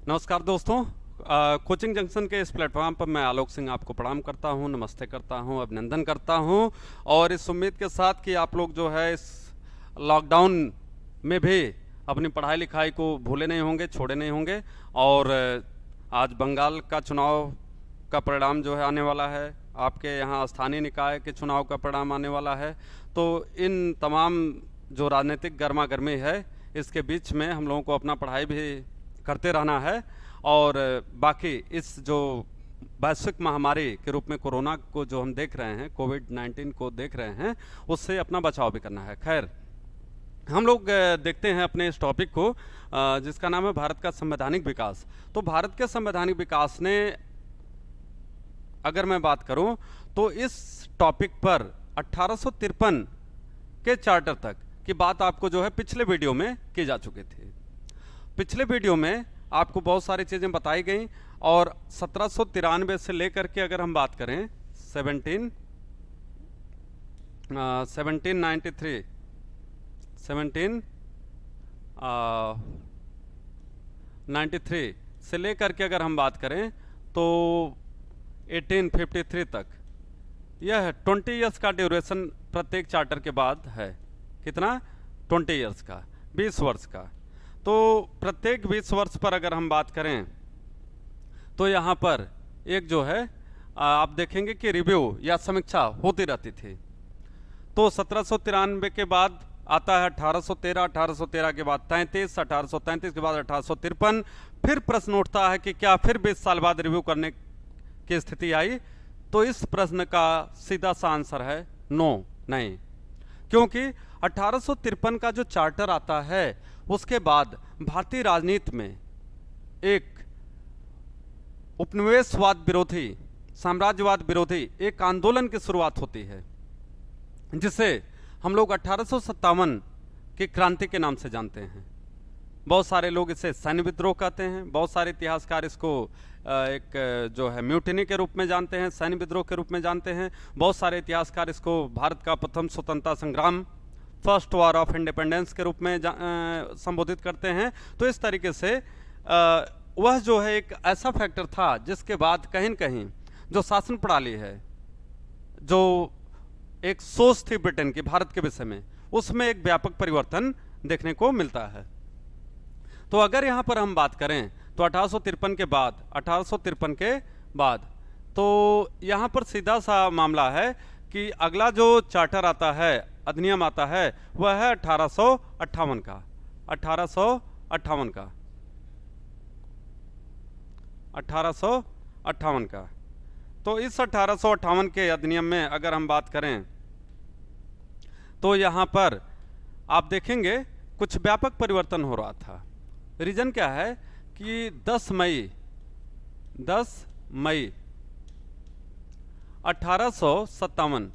नमस्कार दोस्तों। Coaching junction के इस प्लेटफॉर्म पर मैं आलोक सिंह आपको प्रणाम करता हूं, नमस्ते करता हूं, अभिनंदन करता हूं और इस उम्मीद के साथ कि आप लोग जो है इस लॉकडाउन में भी अपनी पढ़ाई लिखाई को भूले नहीं होंगे, छोड़े नहीं होंगे। और आज बंगाल का चुनाव का परिणाम जो है आने वाला है, आपके यहाँ स्थानीय निकाय के चुनाव का परिणाम आने वाला है। तो इन तमाम जो राजनीतिक गर्मा गर्मी है, इसके बीच में हम लोगों को अपना पढ़ाई भी करते रहना है और बाकी इस जो वैश्विक महामारी के रूप में कोरोना को जो हम देख रहे हैं, कोविड-19 को देख रहे हैं, उससे अपना बचाव भी करना है। खैर, हम लोग देखते हैं अपने इस टॉपिक को, जिसका नाम है भारत का संवैधानिक विकास। तो भारत के संवैधानिक विकास ने, अगर मैं बात करूं तो इस टॉपिक पर 1853 के चार्टर तक की बात आपको जो है पिछले वीडियो में की जा चुकी थी। पिछले वीडियो में आपको बहुत सारी चीज़ें बताई गई और 1793 से लेकर के अगर हम बात करें 1793 1793 से लेकर के अगर हम बात करें तो 1853 तक, यह 20 ईयर्स का ड्यूरेशन प्रत्येक चार्टर के बाद है। कितना? 20 ईयर्स का, 20 वर्ष का। तो प्रत्येक 20 वर्ष पर अगर हम बात करें तो यहाँ पर एक जो है आप देखेंगे कि रिव्यू या समीक्षा होती रहती थी। तो 1793 के बाद आता है 1813, 1813 के बाद 33, 1833 के बाद 1853। फिर प्रश्न उठता है कि क्या फिर 20 साल बाद रिव्यू करने की स्थिति आई? तो इस प्रश्न का सीधा सा आंसर है नो, नहीं। क्योंकि 1853 का जो चार्टर आता है उसके बाद भारतीय राजनीति में एक उपनिवेशवाद विरोधी, साम्राज्यवाद विरोधी एक आंदोलन की शुरुआत होती है, जिसे हम लोग 1857 की क्रांति के नाम से जानते हैं। बहुत सारे लोग इसे सैन्य विद्रोह कहते हैं, बहुत सारे इतिहासकार इसको एक जो है म्यूटिनी के रूप में जानते हैं, सैन्य विद्रोह के रूप में जानते हैं। बहुत सारे इतिहासकार इसको भारत का प्रथम स्वतंत्रता संग्राम, फर्स्ट वॉर ऑफ इंडिपेंडेंस के रूप में संबोधित करते हैं। तो इस तरीके से वह जो है एक ऐसा फैक्टर था जिसके बाद कहीं न कहीं जो शासन प्रणाली है, जो एक सोच थी ब्रिटेन की भारत के विषय में, उसमें एक व्यापक परिवर्तन देखने को मिलता है। तो अगर यहाँ पर हम बात करें तो 1853 के बाद तो यहाँ पर सीधा सा मामला है कि अगला जो चार्टर आता है, अधिनियम आता है, वह है 1858 का। 1858 का। तो इस 1858 के अधिनियम में अगर हम बात करें तो यहाँ पर आप देखेंगे कुछ व्यापक परिवर्तन हो रहा था। रीजन क्या है कि 10 मई 1857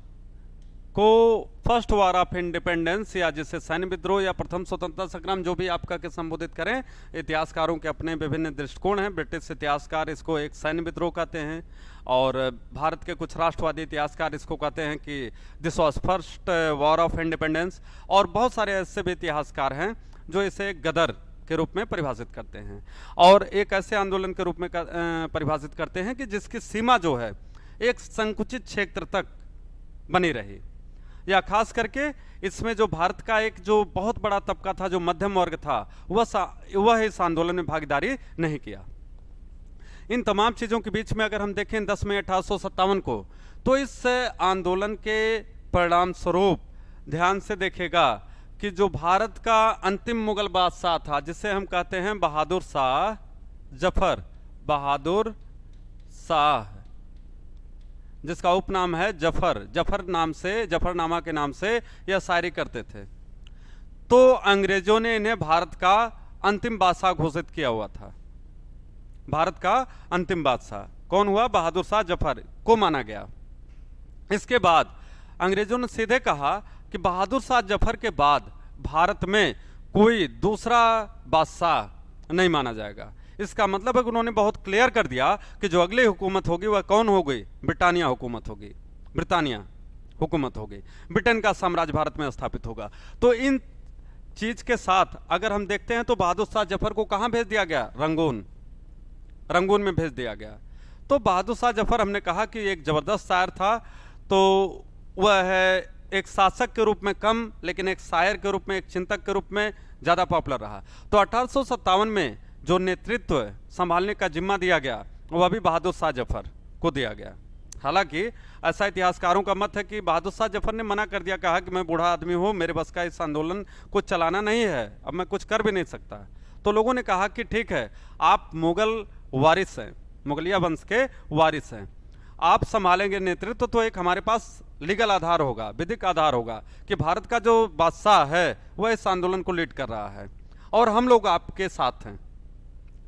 को फर्स्ट वॉर ऑफ इंडिपेंडेंस, या जिसे सैन्य विद्रोह या प्रथम स्वतंत्रता संग्राम, जो भी आपका के संबोधित करें, इतिहासकारों के अपने विभिन्न दृष्टिकोण हैं। ब्रिटिश इतिहासकार इसको एक सैन्य विद्रोह कहते हैं और भारत के कुछ राष्ट्रवादी इतिहासकार इसको कहते हैं कि this was first war of independence. और बहुत सारे ऐसे भी इतिहासकार हैं जो इसे गदर के रूप में परिभाषित करते हैं और एक ऐसे आंदोलन के रूप में परिभाषित करते हैं कि जिसकी सीमा जो है एक संकुचित क्षेत्र तक बनी रही, या खास करके इसमें जो भारत का एक जो बहुत बड़ा तबका था, जो मध्यम वर्ग था, वह इस आंदोलन में भागीदारी नहीं किया। इन तमाम चीज़ों के बीच में अगर हम देखें 10 मई 1857 को, तो इस आंदोलन के परिणाम स्वरूप ध्यान से देखेगा कि जो भारत का अंतिम मुगल बादशाह था, जिसे हम कहते हैं बहादुर शाह जफर, बहादुर शाह, जिसका उपनाम है जफर, जफरनामा के नाम से यह शायरी करते थे। तो अंग्रेजों ने इन्हें भारत का अंतिम बादशाह घोषित किया हुआ था। भारत का अंतिम बादशाह कौन हुआ? बहादुर शाह जफर को माना गया। इसके बाद अंग्रेजों ने सीधे कहा कि बहादुर शाह जफर के बाद भारत में कोई दूसरा बादशाह नहीं माना जाएगा। इसका मतलब है कि उन्होंने बहुत क्लियर कर दिया कि जो अगली हुकूमत होगी वह कौन होगी? ब्रिटानिया हुकूमत होगी, ब्रिटानिया हुकूमत होगी, ब्रिटेन का साम्राज्य भारत में स्थापित होगा। तो इन चीज के साथ अगर हम देखते हैं तो बहादुर शाह जफर को कहां भेज दिया गया? रंगून। रंगून में भेज दिया गया। तो बहादुर शाह जफर हमने कहा कि एक ज़बरदस्त शायर था, तो वह है एक शासक के रूप में कम, लेकिन एक शायर के रूप में, एक चिंतक के रूप में ज़्यादा पॉपुलर रहा। तो 1857 में जो नेतृत्व संभालने का जिम्मा दिया गया वह भी बहादुर शाह जफर को दिया गया। हालांकि ऐसा इतिहासकारों का मत है कि बहादुर शाह जफर ने मना कर दिया, कहा कि मैं बूढ़ा आदमी हूँ, मेरे बस का इस आंदोलन को चलाना नहीं है, अब मैं कुछ कर भी नहीं सकता। तो लोगों ने कहा कि ठीक है, आप मुगल वारिस हैं, मुगलिया वंश के वारिस हैं, आप संभालेंगे नेतृत्व, तो एक हमारे पास लीगल आधार होगा, विधिक आधार होगा कि भारत का जो बादशाह है वह इस आंदोलन को लीड कर रहा है और हम लोग आपके साथ हैं,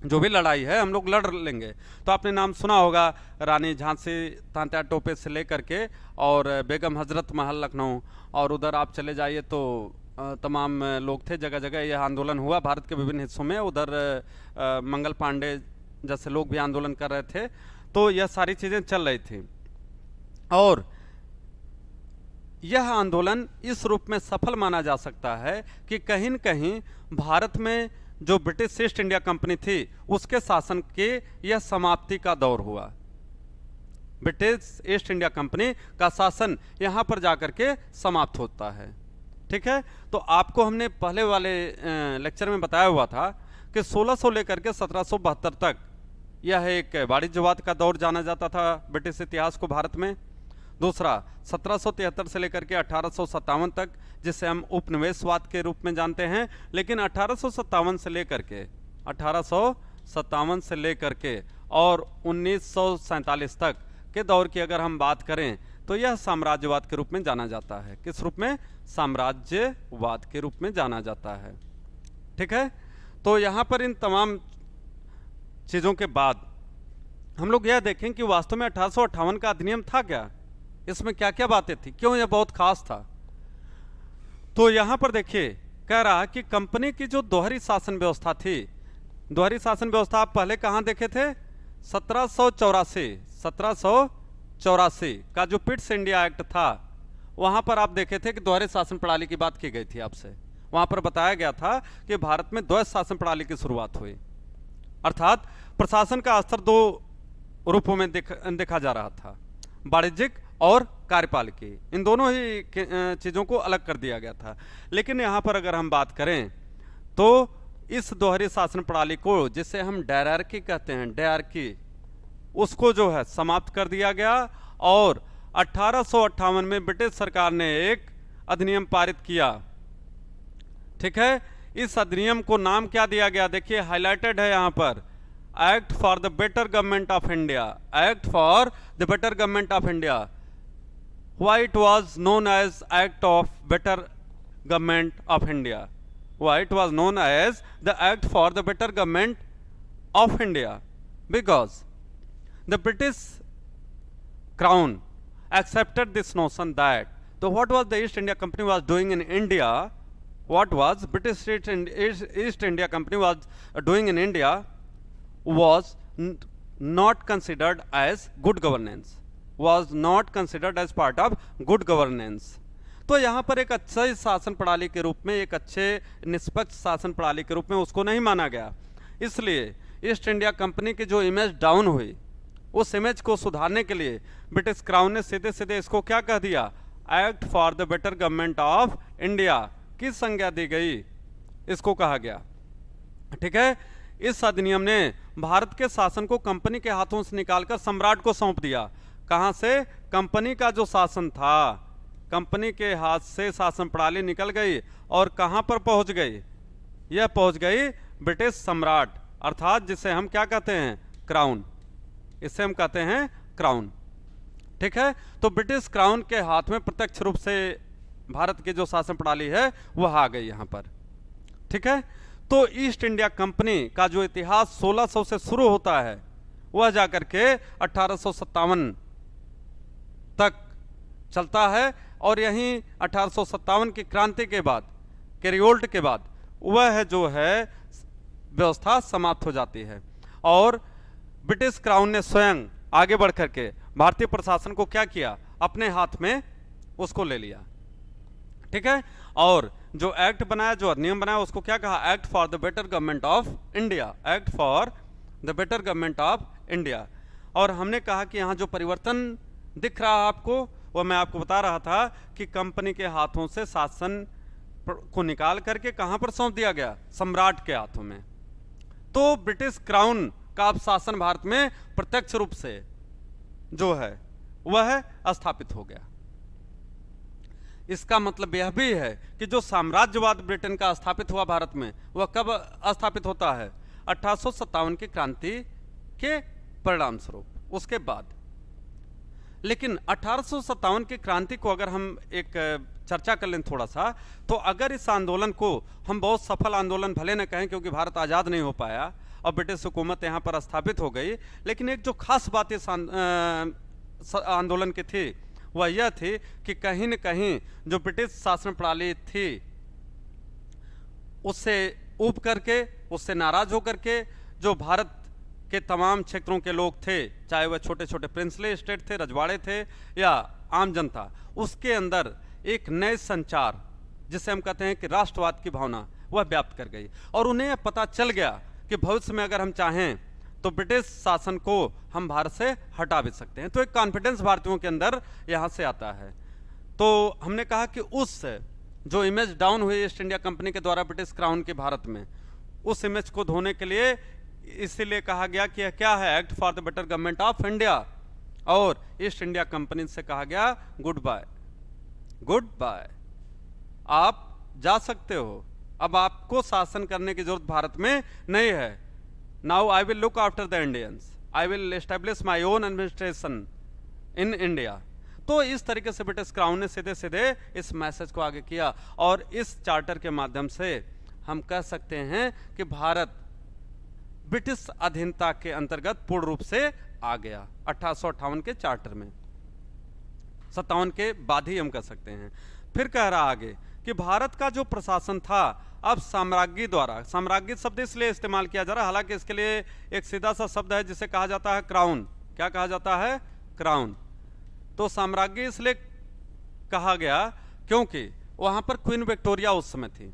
जो भी लड़ाई है हम लोग लड़ लेंगे। तो आपने नाम सुना होगा रानी झांसी तांत्या टोपे से लेकर के और बेगम हजरत महल लखनऊ, और उधर आप चले जाइए तो तमाम लोग थे, जगह जगह यह आंदोलन हुआ भारत के विभिन्न हिस्सों में। उधर मंगल पांडे जैसे लोग भी आंदोलन कर रहे थे। तो यह सारी चीज़ें चल रही थी और यह आंदोलन इस रूप में सफल माना जा सकता है कि कहीं न कहीं भारत में जो ब्रिटिश ईस्ट इंडिया कंपनी थी उसके शासन के यह समाप्ति का दौर हुआ। ब्रिटिश ईस्ट इंडिया कंपनी का शासन यहाँ पर जाकर के समाप्त होता है। ठीक है, तो आपको हमने पहले वाले लेक्चर में बताया हुआ था कि 1600 लेकर के 1772 तक यह एक वाणिज्यवाद का दौर जाना जाता था ब्रिटिश इतिहास को भारत में। दूसरा 1773 से लेकर के 1857 तक, जिसे हम उपनिवेशवाद के रूप में जानते हैं। लेकिन 1857 से लेकर के और 1947 तक के दौर की अगर हम बात करें तो यह साम्राज्यवाद के रूप में जाना जाता है। किस रूप में? साम्राज्यवाद के रूप में जाना जाता है। ठीक है, तो यहाँ पर इन तमाम चीज़ों के बाद हम लोग यह देखें कि वास्तव में 1858 का अधिनियम था क्या, इसमें क्या क्या बातें थी, क्यों यह बहुत खास था। तो यहां पर देखिए कह रहा कि कंपनी की जो दोहरी शासन व्यवस्था थी, दोहरी शासन व्यवस्था आप पहले कहां देखे थे? 1784 का जो पिट्स इंडिया एक्ट था वहां पर आप देखे थे कि दोहरे शासन प्रणाली की बात की गई थी आपसे। वहां पर बताया गया था कि भारत में द्वैत शासन प्रणाली की शुरुआत हुई, अर्थात प्रशासन का स्तर दो रूपों में देखा जा रहा था, वाणिज्यिक और कार्यपालिकी। इन दोनों ही चीज़ों को अलग कर दिया गया था। लेकिन यहाँ पर अगर हम बात करें तो इस दोहरी शासन प्रणाली को, जिसे हम डायरार्की कहते हैं, डायरार्की, उसको जो है समाप्त कर दिया गया और 1858 में ब्रिटिश सरकार ने एक अधिनियम पारित किया। ठीक है, इस अधिनियम को नाम क्या दिया गया? देखिए हाईलाइटेड है यहाँ पर, act for the better government of India. Act for the better government of India. Why it was known as Act of Better Government of India? Why it was known as the Act for the Better Government of India? Because the British Crown accepted this notion that what was the East India Company was doing in India, what was British East India Company was doing in India was not considered as good governance, was not considered as part of good governance। तो यहाँ पर एक अच्छे शासन प्रणाली के रूप में, एक अच्छे निष्पक्ष शासन प्रणाली के रूप में उसको नहीं माना गया। इसलिए ईस्ट इंडिया कंपनी की जो इमेज डाउन हुई, उस इमेज को सुधारने के लिए ब्रिटिश क्राउन ने सीधे सीधे इसको क्या कह दिया? Act for the better government of India की संज्ञा दी गई, इसको कहा गया। ठीक है, इस अधिनियम ने भारत के शासन को कंपनी के हाथों से निकालकर सम्राट को सौंप दिया। कहां से? कंपनी का जो शासन था, कंपनी के हाथ से शासन प्रणाली निकल गई और कहां पर पहुंच गई? यह पहुंच गई ब्रिटिश सम्राट, अर्थात जिसे हम क्या कहते हैं? क्राउन। इसे हम कहते हैं क्राउन। ठीक है, तो ब्रिटिश क्राउन के हाथ में प्रत्यक्ष रूप से भारत की जो शासन प्रणाली है वह आ गई यहां पर। ठीक है, तो ईस्ट इंडिया कंपनी का जो इतिहास 1600 से शुरू होता है वह जाकर के 1857 तक चलता है और यहीं 1857 की क्रांति के बाद, के रिवोल्ट के बाद वह जो है व्यवस्था समाप्त हो जाती है और ब्रिटिश क्राउन ने स्वयं आगे बढ़ करके भारतीय प्रशासन को क्या किया? अपने हाथ में उसको ले लिया। ठीक है, और जो एक्ट बनाया, जो अधिनियम बनाया, उसको क्या कहा? Act for the better government of India. Act for the better government of India. और हमने कहा कि यहाँ जो परिवर्तन दिख रहा है आपको, वह मैं आपको बता रहा था कि कंपनी के हाथों से शासन को निकाल करके कहां पर सौंप दिया गया, सम्राट के हाथों में। तो ब्रिटिश क्राउन का अब शासन भारत में प्रत्यक्ष रूप से जो है वह स्थापित हो गया। इसका मतलब यह भी है कि जो साम्राज्यवाद ब्रिटेन का स्थापित हुआ भारत में, वह कब स्थापित होता है? 1857 की क्रांति के परिणाम स्वरूप, उसके बाद। लेकिन 1857 की क्रांति को अगर हम एक चर्चा कर लें थोड़ा सा, तो अगर इस आंदोलन को हम बहुत सफल आंदोलन भले न कहें, क्योंकि भारत आज़ाद नहीं हो पाया और ब्रिटिश हुकूमत यहाँ पर स्थापित हो गई, लेकिन एक जो खास बात इस आंदोलन की थी वह यह थी कि कहीं न कहीं जो ब्रिटिश शासन प्रणाली थी उससे ऊब करके, उससे नाराज होकर के जो भारत के तमाम क्षेत्रों के लोग थे, चाहे वह छोटे छोटे प्रिंसली स्टेट थे, रजवाड़े थे या आम जनता, उसके अंदर एक नए संचार, जिसे हम कहते हैं कि राष्ट्रवाद की भावना, वह व्याप्त कर गई। और उन्हें पता चल गया कि भविष्य में अगर हम चाहें तो ब्रिटिश शासन को हम भारत से हटा भी सकते हैं। तो एक कॉन्फिडेंस भारतीयों के अंदर यहाँ से आता है। तो हमने कहा कि उस जो इमेज डाउन हुई ईस्ट इंडिया कंपनी के द्वारा ब्रिटिश क्राउन के भारत में, उस इमेज को धोने के लिए इसीलिए कहा गया कि यह क्या है, act for the better government of India, और ईस्ट इंडिया कंपनी से कहा गया गुड बाय, गुड बाय, आप जा सकते हो, अब आपको शासन करने की जरूरत भारत में नहीं है। Now I will look after the Indians, I will establish my own administration in India. तो इस तरीके से ब्रिटिश क्राउन ने सीधे सीधे इस मैसेज को आगे किया, और इस चार्टर के माध्यम से हम कह सकते हैं कि भारत ब्रिटिश अधीनता के अंतर्गत पूर्ण रूप से आ गया 1858 के चार्टर में। 57 के बाद ही हम कह सकते हैं। फिर कह रहा आगे कि भारत का जो प्रशासन था अब साम्राज्ञी द्वारा, साम्राज्ञी शब्द इसलिए इस्तेमाल किया जा रहा है, हालांकि इसके लिए एक सीधा सा शब्द है जिसे कहा जाता है क्राउन। क्या कहा जाता है? क्राउन। तो साम्राज्ञी इसलिए कहा गया क्योंकि वहां पर क्वीन विक्टोरिया उस समय थी।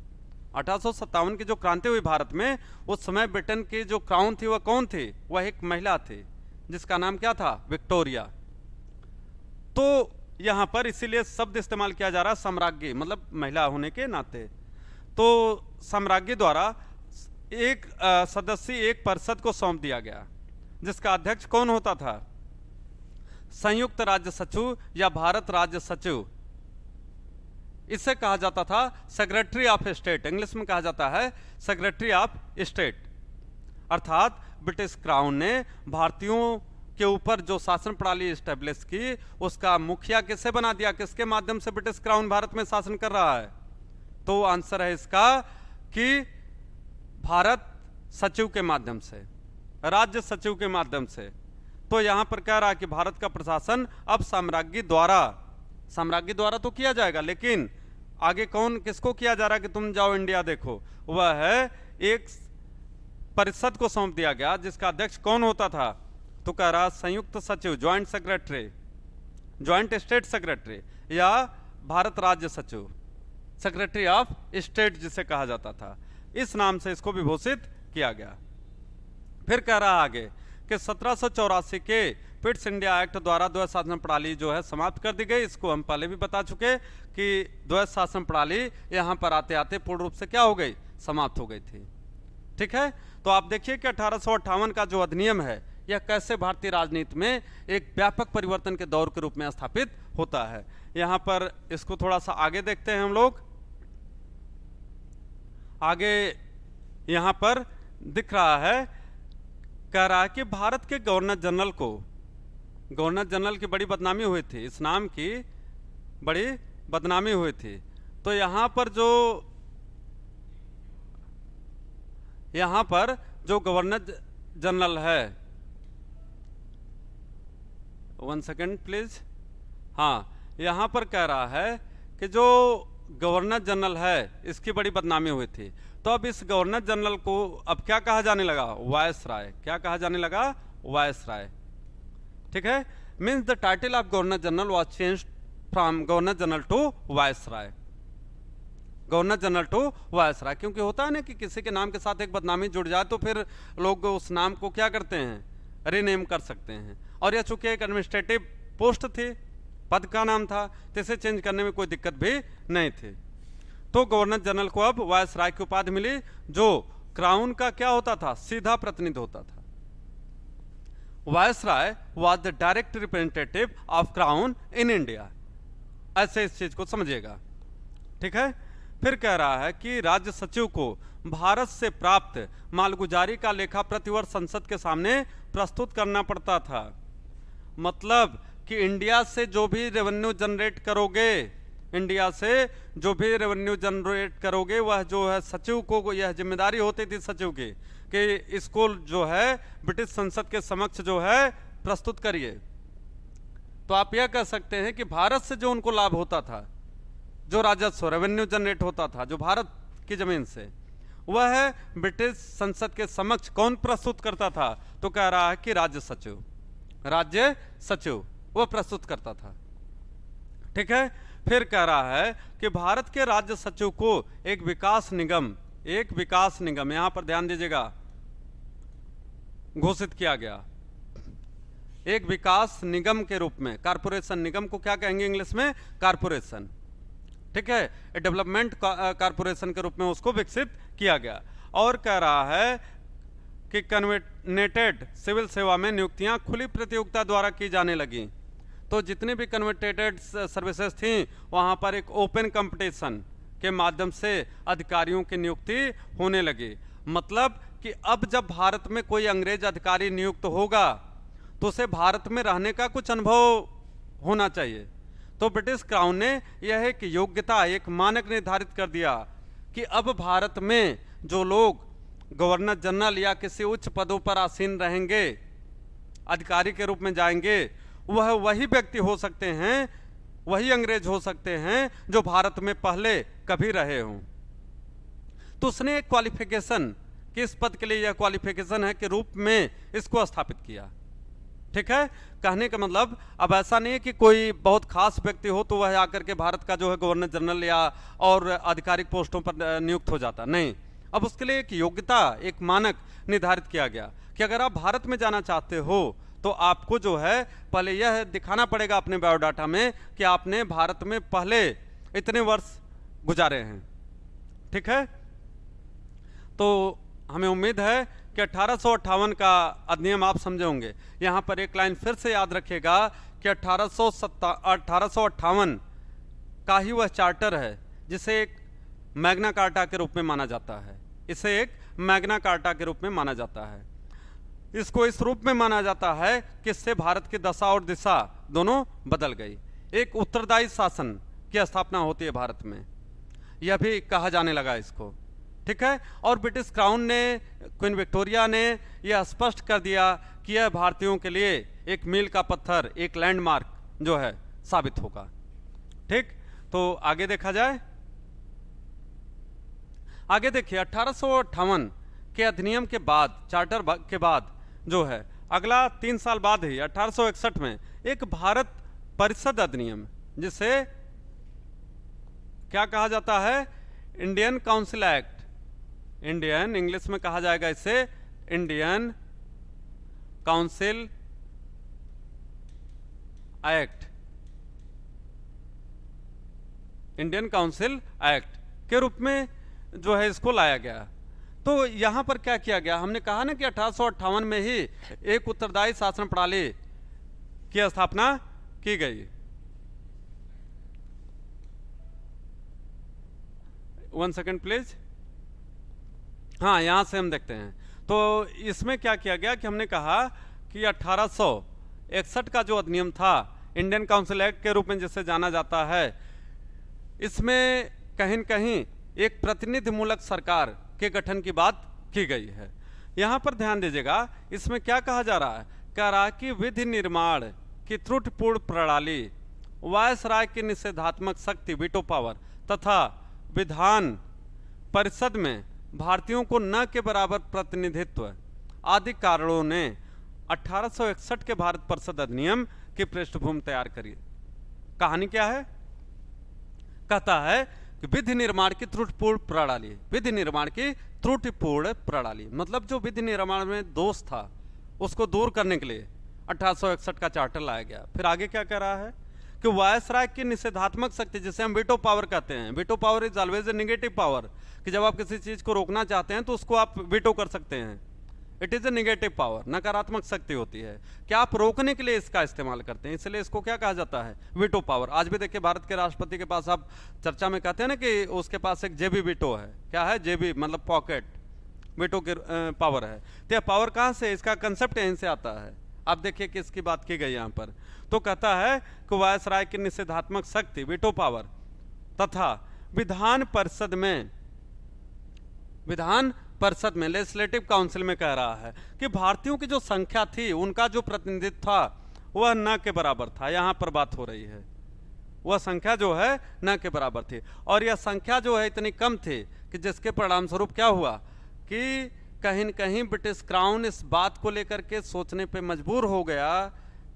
1857 की जो क्रांति हुई भारत में, उस समय ब्रिटेन की जो क्राउन थी वह कौन थी? वह एक महिला थी जिसका नाम क्या था? विक्टोरिया। तो यहां पर इसीलिए शब्द इस्तेमाल किया जा रहा है साम्राज्ञी, मतलब महिला होने के नाते। तो साम्राज्ञी द्वारा एक सदस्यीय एक परिषद को सौंप दिया गया, जिसका अध्यक्ष कौन होता था? संयुक्त राज्य सचिव या भारत राज्य सचिव। इसे कहा जाता था सेक्रेटरी ऑफ स्टेट, इंग्लिश में कहा जाता है सेक्रेटरी ऑफ स्टेट। अर्थात ब्रिटिश क्राउन ने भारतीयों के ऊपर जो शासन प्रणाली स्टैब्लिश की, उसका मुखिया किसे बना दिया? किसके माध्यम से ब्रिटिश क्राउन भारत में शासन कर रहा है? तो आंसर है इसका कि भारत सचिव के माध्यम से, राज्य सचिव के माध्यम से। तो यहां पर कह रहा है कि भारत का प्रशासन अब साम्राज्ञी द्वारा तो किया जाएगा, लेकिन आगे कौन किसको किया जा रहा है कि तुम जाओ इंडिया देखो? वह है एक परिषद को सौंप दिया गया, जिसका अध्यक्ष कौन होता था? तो कह रहा संयुक्त सचिव, joint secretary, joint state secretary, या भारत राज्य सचिव, सेक्रेटरी ऑफ स्टेट जिसे कहा जाता था। इस नाम से इसको विभूषित किया गया। फिर कह रहा आगे कि 1784 के पिट्स इंडिया एक्ट द्वारा द्वैध शासन प्रणाली जो है समाप्त कर दी गई। इसको हम पहले भी बता चुके कि द्वैध शासन प्रणाली यहां पर आते आते पूर्ण रूप से क्या हो गई? समाप्त हो गई थी। ठीक है, तो आप देखिए कि 1858 का जो अधिनियम है, यह कैसे भारतीय राजनीति में एक व्यापक परिवर्तन के दौर के रूप में स्थापित होता है। यहां पर इसको थोड़ा सा आगे देखते हैं हम लोग। आगे यहां पर दिख रहा है, कह रहा है कि भारत के गवर्नर जनरल की बड़ी बदनामी हुई थी, इस नाम की बड़ी बदनामी हुई थी। तो यहां पर जो गवर्नर जनरल है, 1 सेकेंड प्लीज, हाँ, यहां पर कह रहा है कि जो गवर्नर जनरल है इसकी बड़ी बदनामी हुई थी। तो अब इस गवर्नर जनरल को अब क्या कहा जाने लगा? वायसराय। क्या कहा जाने लगा? वायसराय। ठीक है, means the title of governor general was changed from governor general to viceroy. Governor general to viceroy. क्योंकि होता है ना कि किसी के नाम के साथ एक बदनामी जुड़ जाए तो फिर लोग उस नाम को क्या करते हैं, रीनेम कर सकते हैं। और यह चूंकि एक एडमिनिस्ट्रेटिव पोस्ट थी, पद का नाम था, तो इसे चेंज करने में कोई दिक्कत भी नहीं थी। तो गवर्नर जनरल को अब वायसराय की उपाधि मिली, जो क्राउन का क्या होता था, सीधा प्रतिनिधि होता था। Viceroy was the direct representative of crown in India, ऐसे इस चीज को समझिएगा, ठीक है। फिर कह रहा है कि राज्य सचिव को भारत से प्राप्त मालगुजारी का लेखा प्रतिवर्ष संसद के सामने प्रस्तुत करना पड़ता था। मतलब कि इंडिया से जो भी रेवेन्यू जनरेट करोगे, इंडिया से जो भी रेवेन्यू जनरेट करोगे, वह जो है सचिव को यह जिम्मेदारी होती थी सचिव की कि इसको जो है ब्रिटिश संसद के समक्ष जो है प्रस्तुत करिए। तो आप यह कह सकते हैं कि भारत से जो उनको लाभ होता था, जो राजस्व रेवेन्यू जनरेट होता था जो भारत की जमीन से, वह ब्रिटिश संसद के समक्ष कौन प्रस्तुत करता था? तो कह रहा है कि राज्य सचिव, राज्य सचिव वह प्रस्तुत करता था, ठीक है। फिर कह रहा है कि भारत के राज्य सचिव को एक विकास निगम यहां पर ध्यान दीजिएगा, घोषित किया गया। एक विकास निगम के रूप में, कारपोरेशन, निगम को क्या कहेंगे इंग्लिश में? कारपोरेशन, ठीक है। डेवलपमेंट कारपोरेशन के रूप में उसको विकसित किया गया। और कह रहा है कि कन्वर्टेड सिविल सेवा में नियुक्तियां खुली प्रतियोगिता द्वारा की जाने लगी। तो जितनी भी कन्वर्टेड सर्विसेज थी वहां पर एक ओपन कंपटीशन के माध्यम से अधिकारियों की नियुक्ति होने लगी। मतलब कि अब जब भारत में कोई अंग्रेज अधिकारी नियुक्त होगा तो उसे भारत में रहने का कुछ अनुभव होना चाहिए। तो ब्रिटिश क्राउन ने यह एक योग्यता, एक मानक निर्धारित कर दिया कि अब भारत में जो लोग गवर्नर जनरल या किसी उच्च पदों पर आसीन रहेंगे, अधिकारी के रूप में जाएंगे, वह वही व्यक्ति हो सकते हैं, वही अंग्रेज हो सकते हैं जो भारत में पहले कभी रहे हों। तो उसने एक क्वालिफिकेशन, किस पद के लिए यह क्वालिफिकेशन है के रूप में इसको स्थापित किया, ठीक है। कहने का मतलब अब ऐसा नहीं है कि कोई बहुत खास व्यक्ति हो तो वह आकर के भारत का जो है गवर्नर जनरल या और आधिकारिक पोस्टों पर नियुक्त हो जाता, नहीं। अब उसके लिए एक योग्यता, एक मानक निर्धारित किया गया कि अगर आप भारत में जाना चाहते हो तो आपको जो है पहले यह दिखाना पड़ेगा अपने बायोडाटा में कि आपने भारत में पहले इतने वर्ष गुजारे हैं, ठीक है। तो हमें उम्मीद है कि 1858 का अधिनियम आप समझे होंगे। यहां पर एक लाइन फिर से याद रखिएगा कि 1858 का ही वह चार्टर है जिसे एक मैग्ना कार्टा के रूप में माना जाता है, इसे एक मैग्ना कार्टा के रूप में माना जाता है। इसको इस रूप में माना जाता है कि इससे भारत की दशा और दिशा दोनों बदल गई। एक उत्तरदायी शासन की स्थापना होती है भारत में, यह भी कहा जाने लगा इसको, ठीक है। और ब्रिटिश क्राउन ने, क्वीन विक्टोरिया ने यह स्पष्ट कर दिया कि यह भारतीयों के लिए एक मील का पत्थर, एक लैंडमार्क जो है साबित होगा, ठीक। तो आगे देखा जाए, आगे देखिए 1858 के अधिनियम के बाद, चार्टर के बाद जो है अगला 3 साल बाद ही 1861 में एक भारत परिषद अधिनियम, जिसे क्या कहा जाता है? Indian council act, Indian English में कहा जाएगा इसे Indian council act, Indian council act के रूप में जो है इसको लाया गया। तो यहां पर क्या किया गया? हमने कहा ना कि 1858 में ही एक उत्तरदायी शासन प्रणाली की स्थापना की गई। 1 सेकेंड प्लीज। हाँ, यहां से हम देखते हैं। तो इसमें क्या किया गया कि हमने कहा कि 1861 का जो अधिनियम था, इंडियन काउंसिल एक्ट के रूप में जिसे जाना जाता है, इसमें कहीं न कहीं एक प्रतिनिधिमूलक सरकार के गठन की बात की गई है। यहां पर ध्यान दीजिएगा, इसमें क्या कहा जा रहा है? कह रहा है कि विधि निर्माण की त्रुटिपूर्ण प्रणाली, वायसराय की निषेधात्मक शक्ति, वीटो पावर, तथा विधान परिषद में भारतीयों को न के बराबर प्रतिनिधित्व आदि कारणों ने 1861 के भारत परिषद अधिनियम की पृष्ठभूमि तैयार करी। कहानी क्या है? कहता है कि विधि निर्माण की त्रुटिपूर्ण प्रणाली, विधि निर्माण की त्रुटिपूर्ण प्रणाली मतलब जो विधि निर्माण में दोष था उसको दूर करने के लिए 1861 का चार्टर लाया गया। फिर आगे क्या कह रहा है कि वायसराय की निषेधात्मक शक्ति, जिसे हम वीटो पावर कहते हैं, veto power is always a negative power, कि जब आप किसी चीज को रोकना चाहते हैं तो उसको आप वीटो कर सकते हैं। It is a negative power, नकारात्मक शक्ति होती है कि आप रोकने के लिए इसका इस्तेमाल करते हैं, इसलिए इसको क्या कहा जाता है, वीटो पावर। आज भी देखिए भारत के राष्ट्रपति के पास, आप चर्चा में कहते हैं ना कि उसके पास एक जेबी वीटो है। क्या है जेबी? मतलब पॉकेट वीटो की पावर है। तो यह पावर कहाँ से, इसका कंसेप्ट यहीं से आता है। आप देखिए कि इसकी बात की गई यहाँ पर, तो कहता है कि वायसराय की निषेधात्मक शक्ति वीटो पावर तथा विधान परिषद में लेजिस्लेटिव काउंसिल में कह रहा है कि भारतीयों की जो संख्या थी उनका जो प्रतिनिधित्व था वह न के बराबर था। यहाँ पर बात हो रही है, वह संख्या जो है न के बराबर थी, और यह संख्या जो है इतनी कम थी कि जिसके परिणाम स्वरूप क्या हुआ कि कहीं न कहीं ब्रिटिश क्राउन इस बात को लेकर के सोचने पे मजबूर हो गया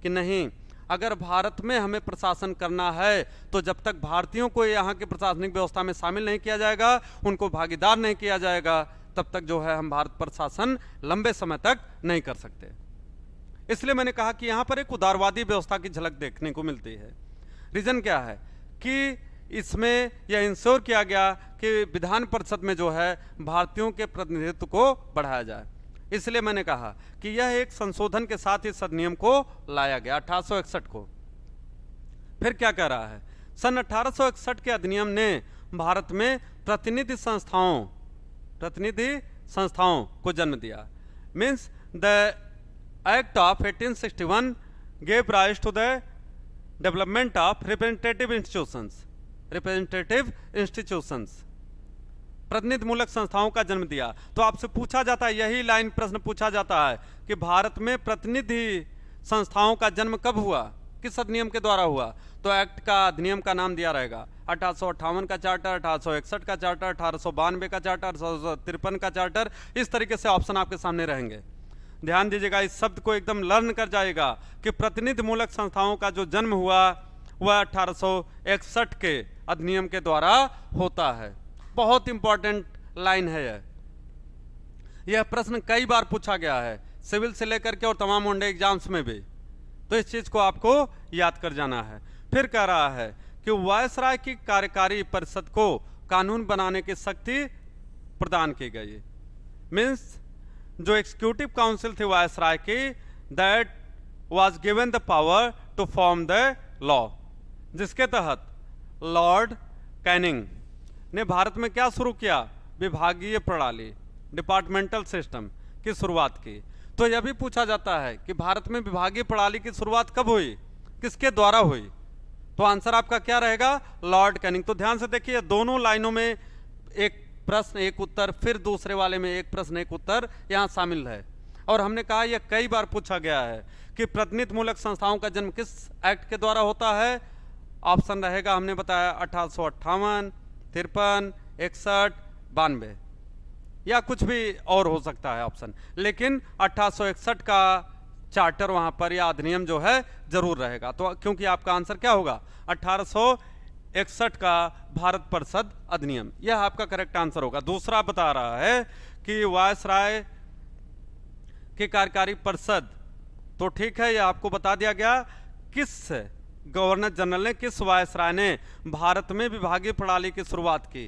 कि नहीं, अगर भारत में हमें प्रशासन करना है तो जब तक भारतीयों को यहाँ की प्रशासनिक व्यवस्था में शामिल नहीं किया जाएगा, उनको भागीदार नहीं किया जाएगा, तब तक जो है हम भारत पर शासन लंबे समय तक नहीं कर सकते। इसलिए मैंने कहा कि यहाँ पर एक उदारवादी व्यवस्था की झलक देखने को मिलती है। रीजन क्या है कि इसमें यह इंश्योर किया गया कि विधान परिषद में जो है भारतीयों के प्रतिनिधित्व को बढ़ाया जाए। इसलिए मैंने कहा कि यह एक संशोधन के साथ इस अधिनियम को लाया गया 1861 को। फिर क्या कह रहा है, सन 1861 के अधिनियम ने भारत में प्रतिनिधि संस्थाओं को जन्म दिया। Means the act of 1861 gave rise to the development of representative institutions, प्रतिनिधि मूलक संस्थाओं का जन्म दिया। तो आपसे पूछा जाता है, यही लाइन प्रश्न पूछा जाता है कि भारत में प्रतिनिधि संस्थाओं का जन्म कब हुआ, किस अधिनियम के द्वारा हुआ? तो एक्ट का अधिनियम का नाम दिया रहेगा 1858 का चार्टर, 1861 का चार्टर, 1892 का चार्टर, 1853 का चार्टर। इस तरीके से ऑप्शन आपके सामने रहेंगे। ध्यान दीजिएगा, इस शब्द को एकदम लर्न कर जाएगा कि प्रतिनिधि मूलक संस्थाओं का जो जन्म हुआ वह 1861 के अधिनियम के द्वारा होता है। बहुत इंपॉर्टेंट लाइन है यह प्रश्न कई बार पूछा गया है, सिविल से लेकर के और तमाम वनडे एग्जाम्स में भी, तो इस चीज को आपको याद कर जाना है। फिर कह रहा है कि वायसराय की कार्यकारी परिषद को कानून बनाने की शक्ति प्रदान की गई। मीन्स जो एग्जीक्यूटिव काउंसिल थी वायसराय की, that was given the power to form the law, जिसके तहत लॉर्ड कैनिंग ने भारत में क्या शुरू किया, विभागीय प्रणाली, डिपार्टमेंटल सिस्टम की शुरुआत की। तो यह भी पूछा जाता है कि भारत में विभागीय प्रणाली की शुरुआत कब हुई, किसके द्वारा हुई? तो आंसर आपका क्या रहेगा, लॉर्ड कैनिंग। तो ध्यान से देखिए, दोनों लाइनों में एक प्रश्न एक उत्तर, फिर दूसरे वाले में एक प्रश्न एक उत्तर यहाँ शामिल है। और हमने कहा यह कई बार पूछा गया है कि प्रतिनिधि मूलक संस्थाओं का जन्म किस एक्ट के द्वारा होता है। ऑप्शन रहेगा, हमने बताया 1858, 53, 61, 92 या कुछ भी और हो सकता है ऑप्शन, लेकिन 1861 का चार्टर वहां पर या अधिनियम जो है जरूर रहेगा। तो क्योंकि आपका आंसर क्या होगा, 1861 का भारत परिषद अधिनियम, यह आपका करेक्ट आंसर होगा। दूसरा बता रहा है कि वायसराय की कार्यकारी परिषद, तो ठीक है, यह आपको बता दिया गया। किस गवर्नर जनरल ने, किस वायसराय ने भारत में विभागीय प्रणाली की शुरुआत की?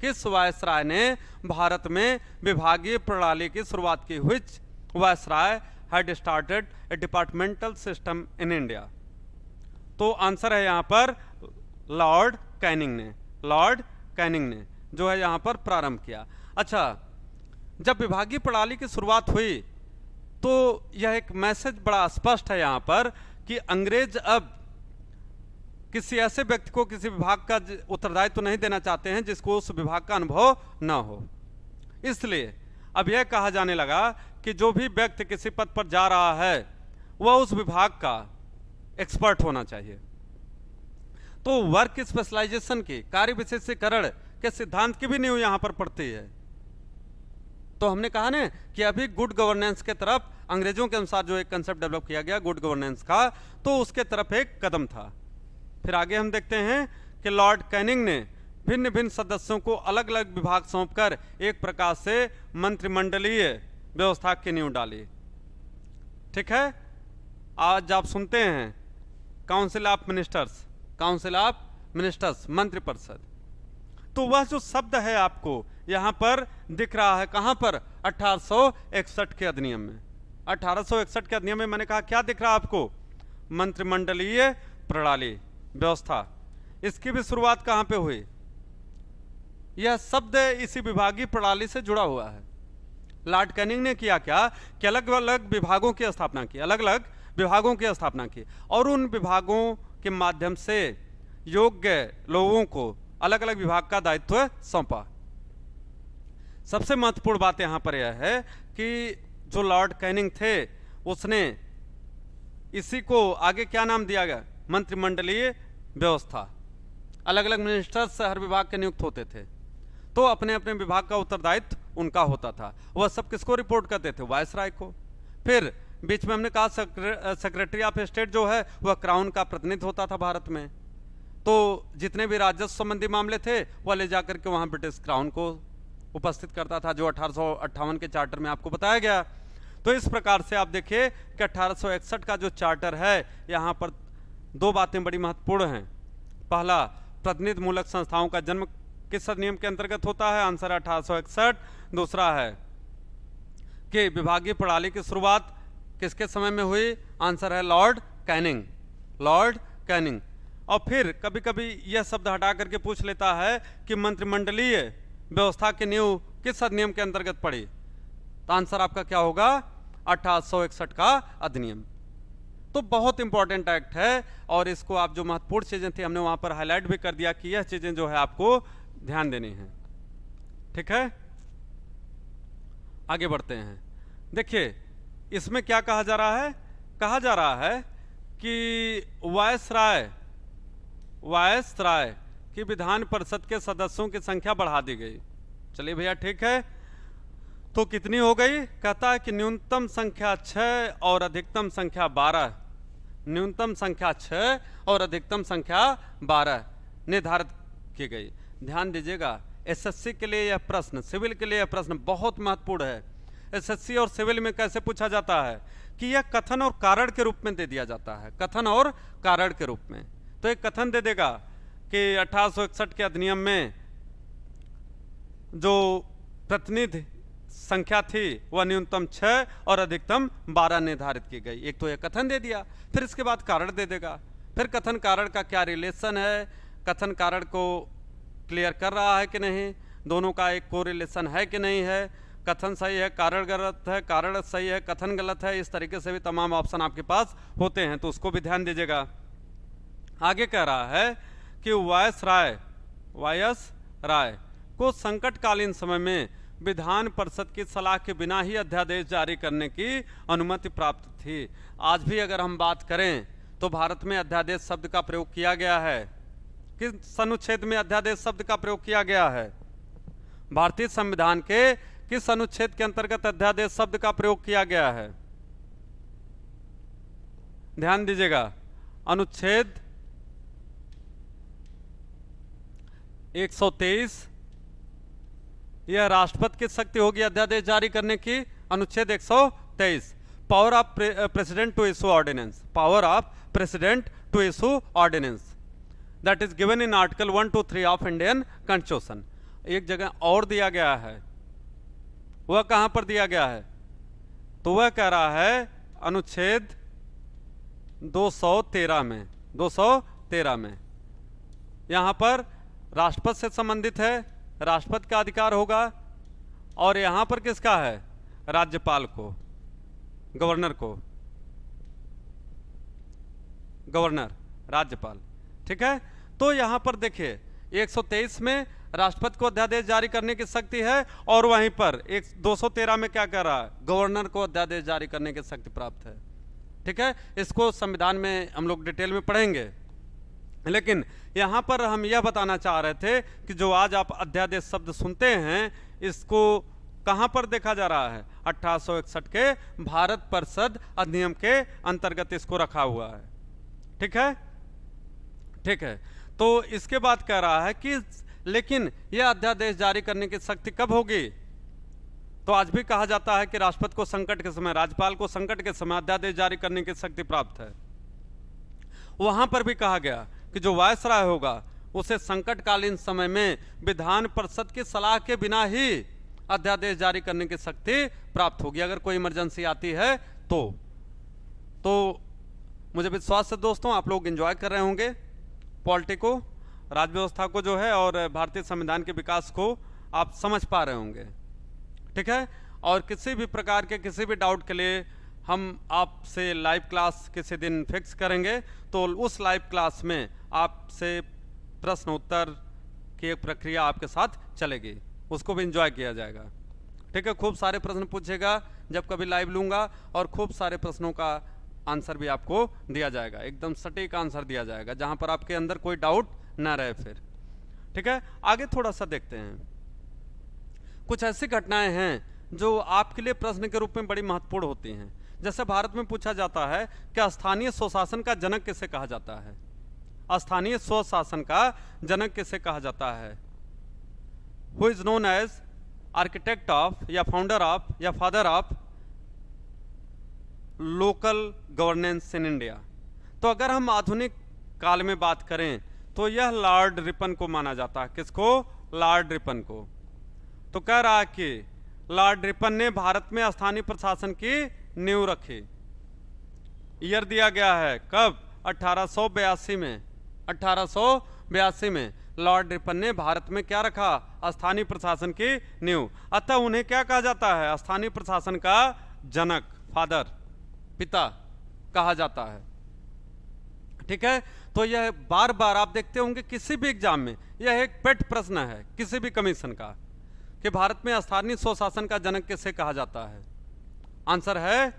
किस वायसराय ने भारत में विभागीय प्रणाली की शुरुआत की? Which viceroy had started A departmental system in India? तो आंसर है यहां पर लॉर्ड कैनिंग ने, लॉर्ड कैनिंग ने जो है यहां पर प्रारंभ किया। अच्छा, जब विभागीय प्रणाली की शुरुआत हुई तो यह एक मैसेज बड़ा स्पष्ट है यहां पर कि अंग्रेज अब किसी ऐसे व्यक्ति को किसी विभाग का उत्तरदायित्व नहीं देना चाहते हैं जिसको उस विभाग का अनुभव न हो। इसलिए अब यह कहा जाने लगा कि जो भी व्यक्ति किसी पद पर जा रहा है वह उस विभाग का एक्सपर्ट होना चाहिए। तो वर्क स्पेशलाइजेशन की, कार्य विशेषीकरण के सिद्धांत की भी नींव यहां पर पड़ती है। तो हमने कहा ना कि अभी गुड गवर्नेंस के तरफ अंग्रेजों के अनुसार जो एक कंसेप्ट डेवलप किया गया गुड गवर्नेंस का, तो उसके तरफ एक कदम था। फिर आगे हम देखते हैं कि लॉर्ड कैनिंग ने भिन्न भिन्न सदस्यों को अलग अलग विभाग सौंपकर एक प्रकार से मंत्रिमंडलीय व्यवस्था की नींव डाली। ठीक है, आज आप सुनते हैं council of ministers, council of ministers, मंत्रिपरिषद। तो वह जो शब्द है आपको यहां पर दिख रहा है, कहां पर? 1861 के अधिनियम में। 1861 के अधिनियम में मैंने कहा क्या दिख रहा है आपको? मंत्रिमंडलीय प्रणाली व्यवस्था। इसकी भी शुरुआत कहां पे हुई? यह शब्द इसी विभागीय प्रणाली से जुड़ा हुआ है। लॉर्ड कैनिंग ने किया क्या कि अलग अलग विभागों की स्थापना की, अलग अलग विभागों की स्थापना की, और उन विभागों के माध्यम से योग्य लोगों को अलग अलग विभाग का दायित्व सौंपा। सबसे महत्वपूर्ण बात यहां पर यह है कि जो लॉर्ड कैनिंग थे उसने इसी को आगे क्या नाम दिया गया? मंत्रिमंडलीय व्यवस्था। अलग अलग मिनिस्टर्स हर विभाग के नियुक्त होते थे, तो अपने अपने विभाग का उत्तरदायित्व उनका होता था। वह सब किसको रिपोर्ट करते थे? वायसराय को। फिर बीच में हमने कहा सेक्रेटरी ऑफ स्टेट जो है वह क्राउन का प्रतिनिधि होता था भारत में। तो जितने भी राजस्व संबंधी मामले थे वह ले जाकर के वहां ब्रिटिश क्राउन को उपस्थित करता था, जो 1858 के चार्टर में आपको बताया गया। तो इस प्रकार से आप देखिए कि 1861 का जो चार्टर है यहाँ पर दो बातें बड़ी महत्वपूर्ण हैं। पहला, प्रतिनिधि मूलक संस्थाओं का जन्म किस अधिनियम के अंतर्गत होता है? आंसर 1861। दूसरा है कि विभागीय प्रणाली की शुरुआत किसके समय में हुई? आंसर है लॉर्ड कैनिंग, लॉर्ड कैनिंग। और फिर कभी कभी यह शब्द हटा करके पूछ लेता है कि मंत्रिमंडलीय व्यवस्था की नींव किस अधिनियम के अंतर्गत पड़ी? तो आंसर आपका क्या होगा? 1861 का अधिनियम। तो बहुत इंपॉर्टेंट एक्ट है, और इसको आप जो महत्वपूर्ण चीजें थी हमने वहां पर हाईलाइट भी कर दिया कि यह चीजें जो है आपको ध्यान देनी है। ठीक है, आगे बढ़ते हैं। देखिए इसमें क्या कहा जा रहा है? कहा जा रहा है कि वायसराय की विधान परिषद के सदस्यों की संख्या बढ़ा दी गई। चलिए भैया ठीक है, तो कितनी हो गई? कहता है कि न्यूनतम संख्या 6 और अधिकतम संख्या 12, न्यूनतम संख्या 6 और अधिकतम संख्या 12 निर्धारित की गई। ध्यान दीजिएगा, एसएससी के लिए यह प्रश्न, सिविल के लिए यह प्रश्न बहुत महत्वपूर्ण है। एसएससी और सिविल में कैसे पूछा जाता है कि यह कथन और कारण के रूप में दे दिया जाता है, कथन और कारण के रूप में। तो एक कथन दे देगा कि 1861 के अधिनियम में जो प्रतिनिधि संख्या थी वह न्यूनतम 6 और अधिकतम 12 निर्धारित की गई। एक तो यह कथन दे दिया, फिर इसके बाद कारण दे देगा, फिर कथन कारण का क्या रिलेशन है, कथन कारण को क्लियर कर रहा है कि नहीं, दोनों का एक कोरिलेशन है कि नहीं है, कथन सही है, कारण गलत है, कारण सही है, कथन गलत है। इस तरीके से भी तमाम ऑप्शन आपके पास होते हैं, तो उसको भी ध्यान दीजिएगा। आगे कह रहा है कि वायसराय को संकटकालीन समय में विधान परिषद की सलाह के बिना ही अध्यादेश जारी करने की अनुमति प्राप्त थी। आज भी अगर हम बात करें तो भारत में अध्यादेश शब्द का प्रयोग किया गया है। किस अनुच्छेद में अध्यादेश शब्द का प्रयोग किया गया है? भारतीय संविधान के किस अनुच्छेद के अंतर्गत अध्यादेश शब्द का प्रयोग किया गया है? ध्यान दीजिएगा, अनुच्छेद 123। यह राष्ट्रपति की शक्ति होगी अध्यादेश जारी करने की। अनुच्छेद 123, power of president to issue ordinance, power of president to issue ordinance that is given in article 1 to 3 of Indian constitution. एक जगह और दिया गया है, वह कहां पर दिया गया है? तो वह कह रहा है अनुच्छेद 213 में, 213 में। यहां पर राष्ट्रपति से संबंधित है, राष्ट्रपति का अधिकार होगा, और यहां पर किसका है? राज्यपाल को, गवर्नर को, गवर्नर, राज्यपाल। ठीक है, तो यहां पर देखिए 123 में राष्ट्रपति को अध्यादेश जारी करने की शक्ति है, और वहीं पर 213 में क्या कह रहा है? गवर्नर को अध्यादेश जारी करने की शक्ति प्राप्त है। ठीक है, इसको संविधान में हम लोग डिटेल में पढ़ेंगे, लेकिन यहां पर हम यह बताना चाह रहे थे कि जो आज आप अध्यादेश शब्द सुनते हैं इसको कहां पर देखा जा रहा है? 1861 के भारत परिषद अधिनियम के अंतर्गत इसको रखा हुआ है। ठीक है, ठीक है। तो इसके बाद कह रहा है कि लेकिन यह अध्यादेश जारी करने की शक्ति कब होगी? तो आज भी कहा जाता है कि राष्ट्रपति को संकट के समय, राज्यपाल को संकट के समय अध्यादेश जारी करने की शक्ति प्राप्त है। वहां पर भी कहा गया कि जो वायसराय होगा उसे संकटकालीन समय में विधान परिषद की सलाह के बिना ही अध्यादेश जारी करने की शक्ति प्राप्त होगी, अगर कोई इमरजेंसी आती है तो मुझे विश्वास है दोस्तों आप लोग एंजॉय कर रहे होंगे पॉलिटी को, राज्य व्यवस्था को जो है, और भारतीय संविधान के विकास को आप समझ पा रहे होंगे। ठीक है, और किसी भी प्रकार के किसी भी डाउट के लिए हम आपसे लाइव क्लास किसी दिन फिक्स करेंगे, तो उस लाइव क्लास में आपसे प्रश्न उत्तर की एक प्रक्रिया आपके साथ चलेगी, उसको भी एंजॉय किया जाएगा। ठीक है, खूब सारे प्रश्न पूछेगा जब कभी लाइव लूंगा, और खूब सारे प्रश्नों का आंसर भी आपको दिया जाएगा, एकदम सटीक आंसर दिया जाएगा, जहां पर आपके अंदर कोई डाउट ना रहे फिर। ठीक है, आगे थोड़ा सा देखते हैं। कुछ ऐसी घटनाएं हैं जो आपके लिए प्रश्न के रूप में बड़ी महत्वपूर्ण होती हैं। जैसे भारत में पूछा जाता है कि स्थानीय स्वशासन का जनक किसे कहा जाता है? स्थानीय स्वशासन का जनक किसे कहा जाता है? Who is known as architect of, या फाउंडर ऑफ, या father of local governance in India? तो अगर हम आधुनिक काल में बात करें तो यह लॉर्ड रिपन को माना जाता है। किसको? लॉर्ड रिपन को। तो कह रहा है कि लॉर्ड रिपन ने भारत में स्थानीय प्रशासन की नींव रखी। ईयर दिया गया है कब? 1882 में। 1882 में लॉर्ड रिपन ने भारत में क्या रखा? स्थानीय प्रशासन की नींव। अतः उन्हें क्या कहा जाता है? स्थानीय प्रशासन का जनक, फादर, पिता कहा जाता है। ठीक है, तो यह बार बार आप देखते होंगे किसी भी एग्जाम में यह एक पेट प्रश्न है किसी भी कमीशन का, कि भारत में स्थानीय स्वशासन का जनक किसे कहा जाता है? आंसर है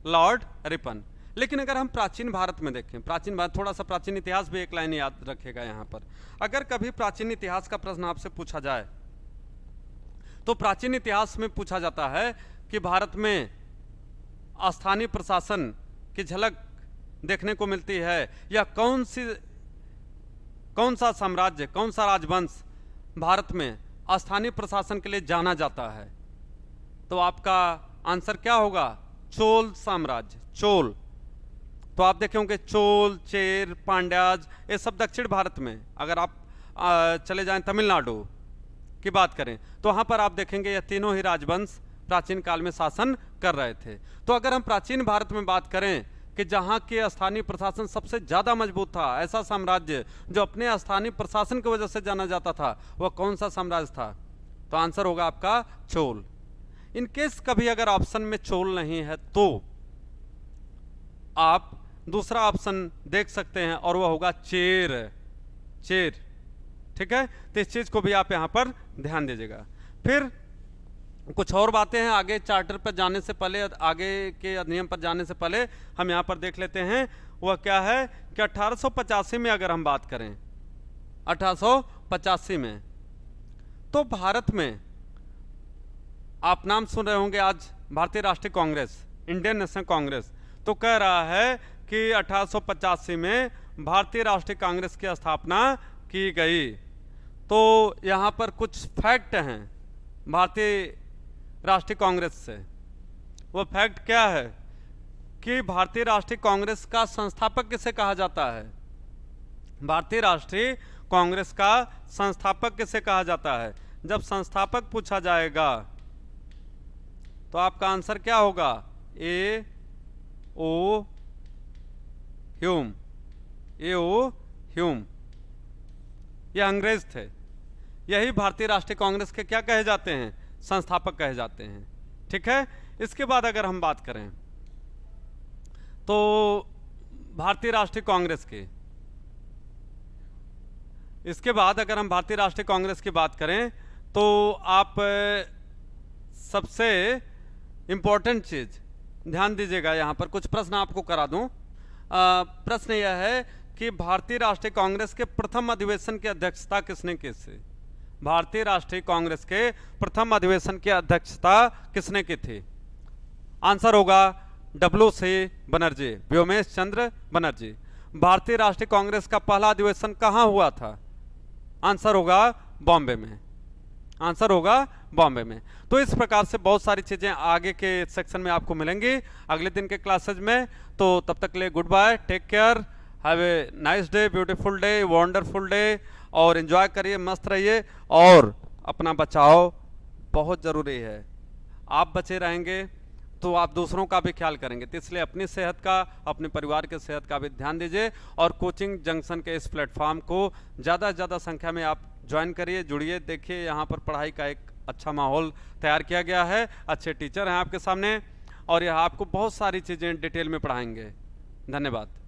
लॉर्ड रिपन। लेकिन अगर हम प्राचीन भारत में देखें, प्राचीन भारत, थोड़ा सा प्राचीन इतिहास भी एक लाइन याद रखेगा यहां पर। अगर कभी प्राचीन इतिहास का प्रश्न आपसे पूछा जाए तो प्राचीन इतिहास में पूछा जाता है कि भारत में स्थानीय प्रशासन की झलक देखने को मिलती है, या कौन सा साम्राज्य, कौन सा राजवंश भारत में स्थानीय प्रशासन के लिए जाना जाता है? तो आपका आंसर क्या होगा? चोल साम्राज्य, चोल। तो आप देखे होंगे चोल, चेर, पांड्याज, ये सब दक्षिण भारत में। अगर आप चले जाएं तमिलनाडु की बात करें तो वहां पर आप देखेंगे ये तीनों ही राजवंश प्राचीन काल में शासन कर रहे थे। तो अगर हम प्राचीन भारत में बात करें कि जहां के स्थानीय प्रशासन सबसे ज्यादा मजबूत था, ऐसा साम्राज्य जो अपने स्थानीय प्रशासन की वजह से जाना जाता था, वह कौन सा साम्राज्य था? तो आंसर होगा आपका चोल। इन केस कभी अगर ऑप्शन में चोल नहीं है तो आप दूसरा ऑप्शन देख सकते हैं, और वह होगा चेर, चेर। ठीक है, तो इस चीज को भी आप यहां पर ध्यान दीजिएगा। फिर कुछ और बातें हैं आगे चार्टर पर जाने से पहले, आगे के अधिनियम पर जाने से पहले हम यहां पर देख लेते हैं। वह क्या है कि 1885 में अगर हम बात करें, 1885 में, तो भारत में आप नाम सुन रहे होंगे आज भारतीय राष्ट्रीय कांग्रेस, इंडियन नेशनल कांग्रेस। तो कह रहा है कि 1885 में भारतीय राष्ट्रीय कांग्रेस की स्थापना की गई। तो यहां पर कुछ फैक्ट हैं भारतीय राष्ट्रीय कांग्रेस से। वो फैक्ट क्या है कि भारतीय राष्ट्रीय कांग्रेस का संस्थापक किसे कहा जाता है? भारतीय राष्ट्रीय कांग्रेस का संस्थापक किसे कहा जाता है? जब संस्थापक पूछा जाएगा तो आपका आंसर क्या होगा? ए ओ ह्यूम, ए ओ ह्यूम। यह अंग्रेज थे। यही भारतीय राष्ट्रीय कांग्रेस के क्या कहे जाते हैं? संस्थापक कहे जाते हैं। ठीक है, इसके बाद अगर हम बात करें तो भारतीय राष्ट्रीय कांग्रेस की, इसके बाद अगर हम भारतीय राष्ट्रीय कांग्रेस की बात करें तो आप सबसे इंपॉर्टेंट चीज ध्यान दीजिएगा, यहां पर कुछ प्रश्न आपको करा दूं। प्रश्न यह है कि भारतीय राष्ट्रीय कांग्रेस के प्रथम अधिवेशन की अध्यक्षता किसने की थी? भारतीय राष्ट्रीय कांग्रेस के प्रथम अधिवेशन की अध्यक्षता किसने की थी? आंसर होगा W.C. बनर्जी, व्योमेश चंद्र बनर्जी। भारतीय राष्ट्रीय कांग्रेस का पहला अधिवेशन कहां हुआ था? आंसर होगा बॉम्बे में, आंसर होगा बॉम्बे में। तो इस प्रकार से बहुत सारी चीजें आगे के सेक्शन में आपको मिलेंगी अगले दिन के क्लासेज में। तो तब तक के लिए good bye, take care, have a nice day, beautiful day, wonderful day, और एंजॉय करिए, मस्त रहिए, और अपना बचाव बहुत जरूरी है। आप बचे रहेंगे तो आप दूसरों का भी ख्याल करेंगे, तो इसलिए अपनी सेहत का, अपने परिवार के सेहत का भी ध्यान दीजिए। और कोचिंग जंक्शन के इस प्लेटफॉर्म को ज़्यादा से ज़्यादा संख्या में आप ज्वाइन करिए, जुड़िए। देखिए यहाँ पर पढ़ाई का एक अच्छा माहौल तैयार किया गया है, अच्छे टीचर हैं आपके सामने, और यह आपको बहुत सारी चीज़ें डिटेल में पढ़ाएंगे। धन्यवाद।